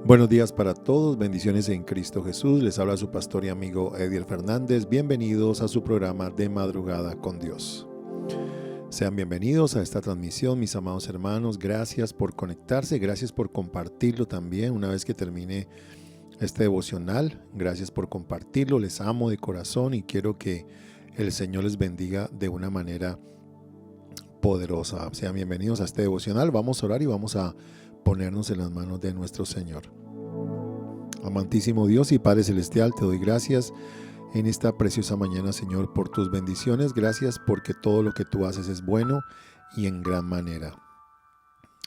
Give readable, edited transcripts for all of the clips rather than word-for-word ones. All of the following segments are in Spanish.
Buenos días para todos, bendiciones en Cristo Jesús. Les habla su pastor y amigo Ediel Fernández. Bienvenidos a su programa de Madrugada con Dios. Sean bienvenidos a esta transmisión, mis amados hermanos. Gracias por conectarse, gracias por compartirlo también una vez que termine este devocional. Gracias por compartirlo, les amo de corazón y quiero que el Señor les bendiga de una manera poderosa. Sean bienvenidos a este devocional. Vamos a orar y vamos a ponernos en las manos de nuestro Señor. Amantísimo Dios y Padre Celestial, te doy gracias en esta preciosa mañana, Señor, por tus bendiciones. Gracias porque todo lo que tú haces es bueno y en gran manera.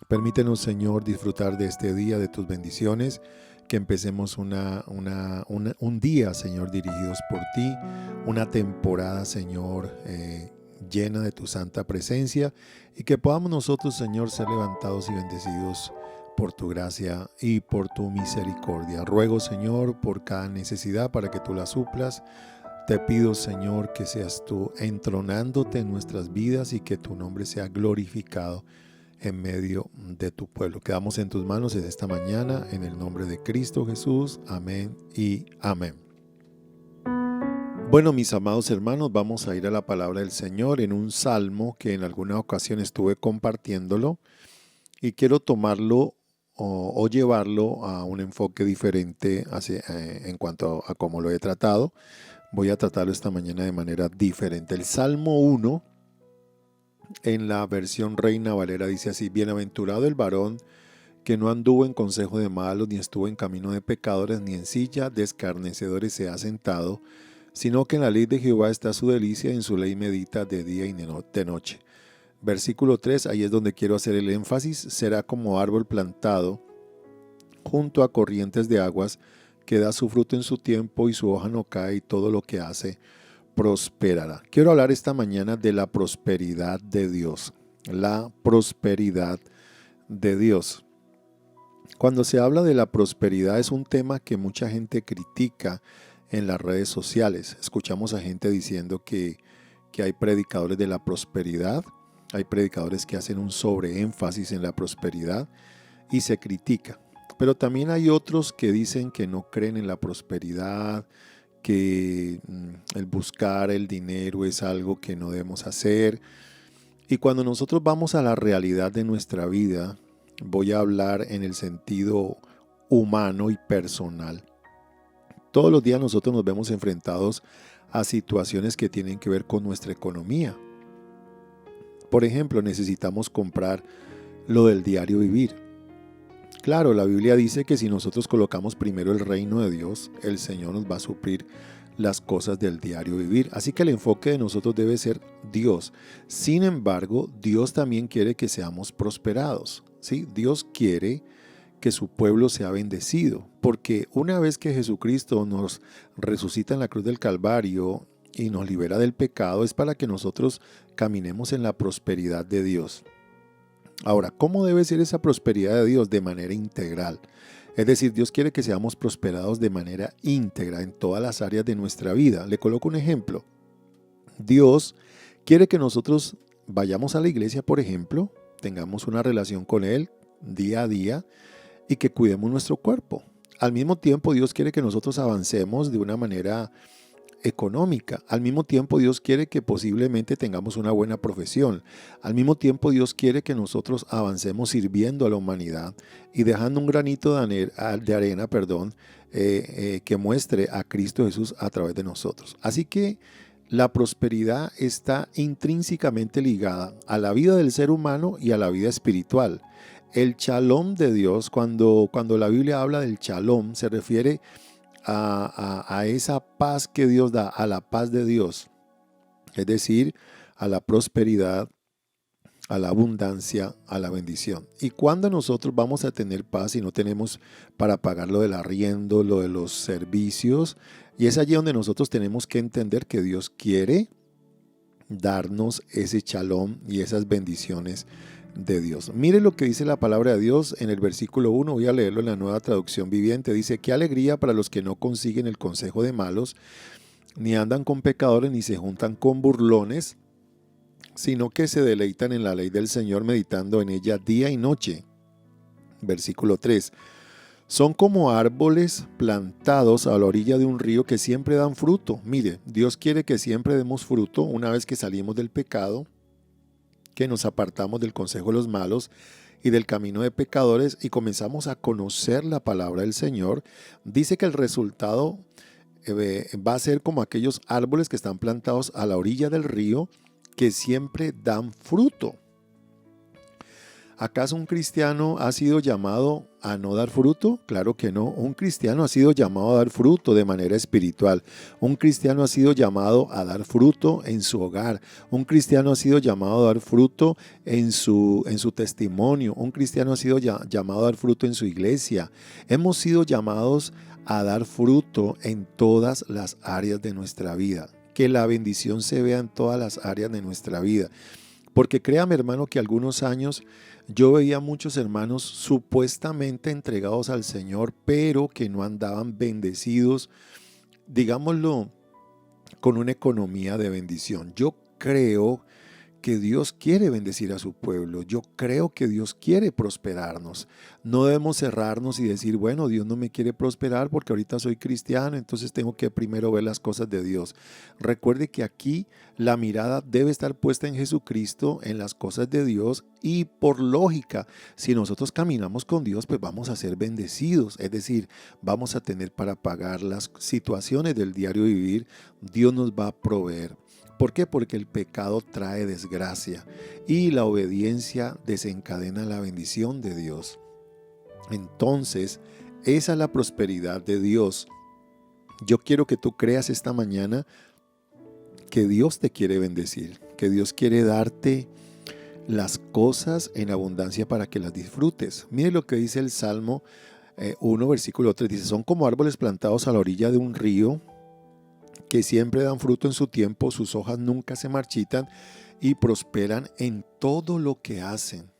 Permítenos, Señor, disfrutar de este día, de tus bendiciones, que empecemos un día, Señor, dirigidos por ti, una temporada, Señor, llena de tu santa presencia, y que podamos nosotros, Señor, ser levantados y bendecidos por tu gracia y por tu misericordia. Ruego, Señor, por cada necesidad para que tú la suplas. Te pido, Señor, que seas tú entronándote en nuestras vidas y que tu nombre sea glorificado en medio de tu pueblo. Quedamos en tus manos en esta mañana, en el nombre de Cristo Jesús. Amén y amén. Bueno, mis amados hermanos, vamos a ir a la palabra del Señor en un salmo que en alguna ocasión estuve compartiéndolo y quiero tomarlo o llevarlo a un enfoque diferente en cuanto a cómo lo he tratado. Voy a tratarlo esta mañana de manera diferente. El Salmo 1, en la versión Reina Valera, dice así: Bienaventurado el varón que no anduvo en consejo de malos, ni estuvo en camino de pecadores, ni en silla de escarnecedores se ha sentado, sino que en la ley de Jehová está su delicia, y en su ley medita de día y de noche. Versículo 3, ahí es donde quiero hacer el énfasis: será como árbol plantado junto a corrientes de aguas, que da su fruto en su tiempo y su hoja no cae, y todo lo que hace prosperará. Quiero hablar esta mañana de la prosperidad de Dios. La prosperidad de Dios. Cuando se habla de la prosperidad es un tema que mucha gente critica en las redes sociales. Escuchamos a gente diciendo que hay predicadores de la prosperidad. Hay predicadores que hacen un sobreénfasis en la prosperidad y se critica. Pero también hay otros que dicen que no creen en la prosperidad, que el buscar el dinero es algo que no debemos hacer. Y cuando nosotros vamos a la realidad de nuestra vida, voy a hablar en el sentido humano y personal. Todos los días nosotros nos vemos enfrentados a situaciones que tienen que ver con nuestra economía. Por ejemplo, necesitamos comprar lo del diario vivir. Claro, la Biblia dice que si nosotros colocamos primero el reino de Dios, el Señor nos va a suplir las cosas del diario vivir. Así que el enfoque de nosotros debe ser Dios. Sin embargo, Dios también quiere que seamos prosperados, ¿sí? Dios quiere que su pueblo sea bendecido, porque una vez que Jesucristo nos resucita en la cruz del Calvario y nos libera del pecado, es para que nosotros caminemos en la prosperidad de Dios. Ahora, ¿cómo debe ser esa prosperidad de Dios? De manera integral. Es decir, Dios quiere que seamos prosperados de manera íntegra en todas las áreas de nuestra vida. Le coloco un ejemplo. Dios quiere que nosotros vayamos a la iglesia, por ejemplo, tengamos una relación con Él día a día y que cuidemos nuestro cuerpo. Al mismo tiempo, Dios quiere que nosotros avancemos de una manera económica. Al mismo tiempo, Dios quiere que posiblemente tengamos una buena profesión. Al mismo tiempo, Dios quiere que nosotros avancemos sirviendo a la humanidad y dejando un granito de arena, que muestre a Cristo Jesús a través de nosotros. Así que la prosperidad está intrínsecamente ligada a la vida del ser humano y a la vida espiritual. El shalom de Dios, cuando la Biblia habla del shalom, se refiere a esa paz que Dios da, a la paz de Dios, es decir, a la prosperidad, a la abundancia, a la bendición. Y cuando nosotros vamos a tener paz y no tenemos para pagar lo del arriendo, lo de los servicios, y es allí donde nosotros tenemos que entender que Dios quiere darnos ese shalom y esas bendiciones de Dios. Mire lo que dice la palabra de Dios en el versículo 1, voy a leerlo en la Nueva Traducción Viviente. Dice: qué alegría para los que no consiguen el consejo de malos, ni andan con pecadores, ni se juntan con burlones, sino que se deleitan en la ley del Señor, meditando en ella día y noche. Versículo 3. Son como árboles plantados a la orilla de un río que siempre dan fruto. Mire, Dios quiere que siempre demos fruto una vez que salimos del pecado, que nos apartamos del consejo de los malos y del camino de pecadores y comenzamos a conocer la palabra del Señor. Dice que el resultado va a ser como aquellos árboles que están plantados a la orilla del río que siempre dan fruto. ¿Acaso un cristiano ha sido llamado a no dar fruto? Claro que no. Un cristiano ha sido llamado a dar fruto de manera espiritual. Un cristiano ha sido llamado a dar fruto en su hogar. Un cristiano ha sido llamado a dar fruto en su testimonio. Un cristiano ha sido llamado a dar fruto en su iglesia. Hemos sido llamados a dar fruto en todas las áreas de nuestra vida. Que la bendición se vea en todas las áreas de nuestra vida. Porque créame, hermano, que algunos años yo veía muchos hermanos supuestamente entregados al Señor, pero que no andaban bendecidos, digámoslo, con una economía de bendición. Yo creo que Dios quiere bendecir a su pueblo. Yo creo que Dios quiere prosperarnos. No debemos cerrarnos y decir, bueno, Dios no me quiere prosperar porque ahorita soy cristiano, entonces tengo que primero ver las cosas de Dios. Recuerde que aquí la mirada debe estar puesta en Jesucristo, en las cosas de Dios, y por lógica, si nosotros caminamos con Dios, pues vamos a ser bendecidos. Es decir, vamos a tener para pagar las situaciones del diario vivir. Dios nos va a proveer. ¿Por qué? Porque el pecado trae desgracia y la obediencia desencadena la bendición de Dios. Entonces, esa es la prosperidad de Dios. Yo quiero que tú creas esta mañana que Dios te quiere bendecir, que Dios quiere darte las cosas en abundancia para que las disfrutes. Mire lo que dice el Salmo 1, versículo 3. Dice, son como árboles plantados a la orilla de un río, que siempre dan fruto en su tiempo, sus hojas nunca se marchitan y prosperan en todo lo que hacen.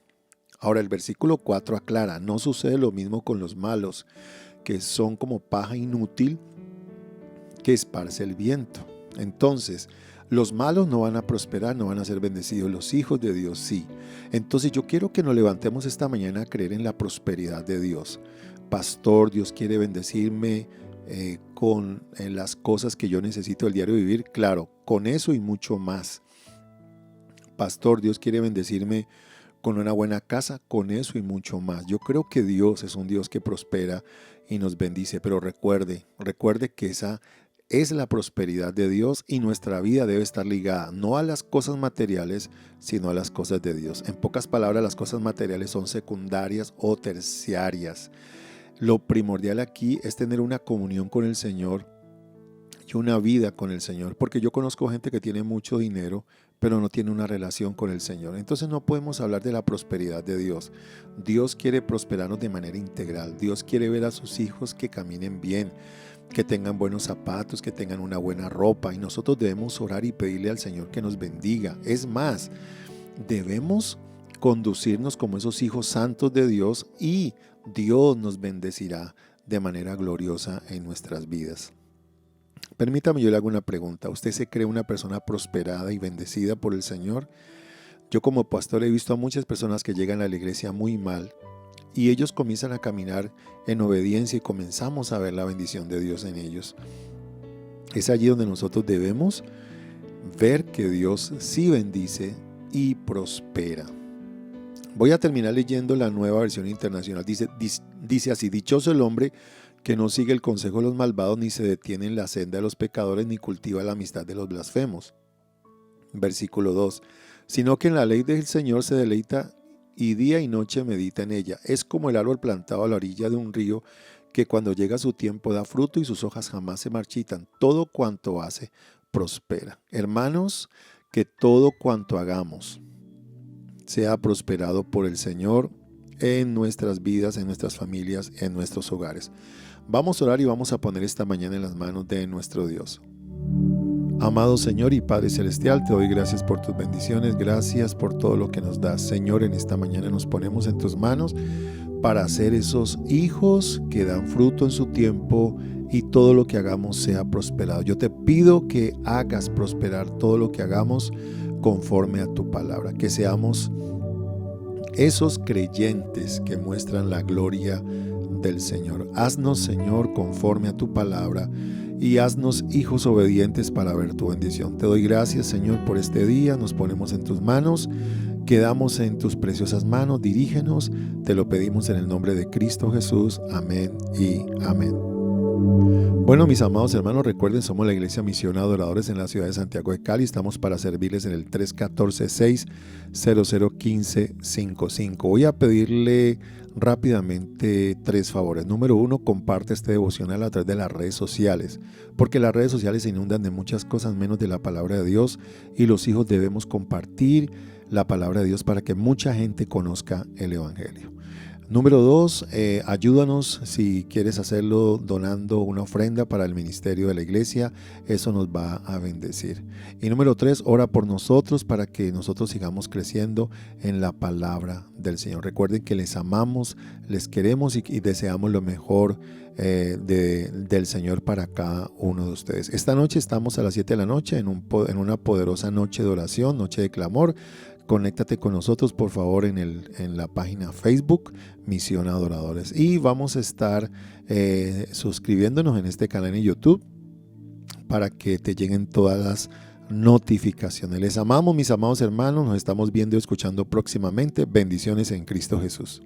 Ahora el versículo 4 aclara, no sucede lo mismo con los malos, que son como paja inútil que esparce el viento. Entonces, los malos no van a prosperar, no van a ser bendecidos, los hijos de Dios sí. Entonces yo quiero que nos levantemos esta mañana a creer en la prosperidad de Dios. Pastor, Dios quiere bendecirme con las cosas que yo necesito del diario vivir, claro, con eso y mucho más. Pastor, Dios quiere bendecirme con una buena casa, con eso y mucho más. Yo creo que Dios es un Dios que prospera y nos bendice, pero recuerde que esa es la prosperidad de Dios y nuestra vida debe estar ligada no a las cosas materiales, sino a las cosas de Dios. En pocas palabras, las cosas materiales son secundarias o terciarias. Lo primordial aquí es tener una comunión con el Señor y una vida con el Señor, porque yo conozco gente que tiene mucho dinero, pero no tiene una relación con el Señor. Entonces no podemos hablar de la prosperidad de Dios. Dios quiere prosperarnos de manera integral. Dios quiere ver a sus hijos que caminen bien, que tengan buenos zapatos, que tengan una buena ropa, y nosotros debemos orar y pedirle al Señor que nos bendiga. Es más, debemos conducirnos como esos hijos santos de Dios y Dios nos bendecirá de manera gloriosa en nuestras vidas. Permítame, yo le hago una pregunta. ¿Usted se cree una persona prosperada y bendecida por el Señor? Yo como pastor he visto a muchas personas que llegan a la iglesia muy mal y ellos comienzan a caminar en obediencia y comenzamos a ver la bendición de Dios en ellos. Es allí donde nosotros debemos ver que Dios sí bendice y prospera. Voy a terminar leyendo la Nueva Versión Internacional. Dice así: dichoso el hombre que no sigue el consejo de los malvados, ni se detiene en la senda de los pecadores, ni cultiva la amistad de los blasfemos. Versículo 2. Sino que en la ley del Señor se deleita y día y noche medita en ella. Es como el árbol plantado a la orilla de un río, que cuando llega su tiempo da fruto y sus hojas jamás se marchitan. Todo cuanto hace prospera. Hermanos, que todo cuanto hagamos sea prosperado por el Señor en nuestras vidas, en nuestras familias, en nuestros hogares. Vamos a orar y vamos a poner esta mañana en las manos de nuestro Dios. Amado Señor y Padre Celestial, te doy gracias por tus bendiciones, gracias por todo lo que nos das. Señor, en esta mañana nos ponemos en tus manos para ser esos hijos que dan fruto en su tiempo y todo lo que hagamos sea prosperado. Yo te pido que hagas prosperar todo lo que hagamos conforme a tu palabra, que seamos esos creyentes que muestran la gloria del Señor. Haznos, Señor, conforme a tu palabra y haznos hijos obedientes para ver tu bendición. Te doy gracias, Señor, por este día. Nos ponemos en tus manos. Quedamos en tus preciosas manos, dirígenos, te lo pedimos en el nombre de Cristo Jesús, amén y amén. Bueno, mis amados hermanos, recuerden, somos la Iglesia Misión Adoradores en la ciudad de Santiago de Cali. Estamos para servirles en el 314-600-1555. Voy a pedirle rápidamente 3 favores. Número 1, comparte este devocional a través de las redes sociales, porque las redes sociales se inundan de muchas cosas menos de la palabra de Dios, y los hijos debemos compartir la palabra de Dios para que mucha gente conozca el Evangelio. Número 2, ayúdanos si quieres hacerlo donando una ofrenda para el ministerio de la iglesia, eso nos va a bendecir. Y número 3, ora por nosotros para que nosotros sigamos creciendo en la palabra del Señor. Recuerden que les amamos, les queremos y deseamos lo mejor del Señor para cada uno de ustedes. Esta noche estamos a las 7 de la noche en una poderosa noche de oración, noche de clamor. Conéctate con nosotros, por favor, en la página Facebook Misión Adoradores, y vamos a estar suscribiéndonos en este canal en YouTube para que te lleguen todas las notificaciones. Les amamos, mis amados hermanos, nos estamos viendo y escuchando próximamente. Bendiciones en Cristo Jesús.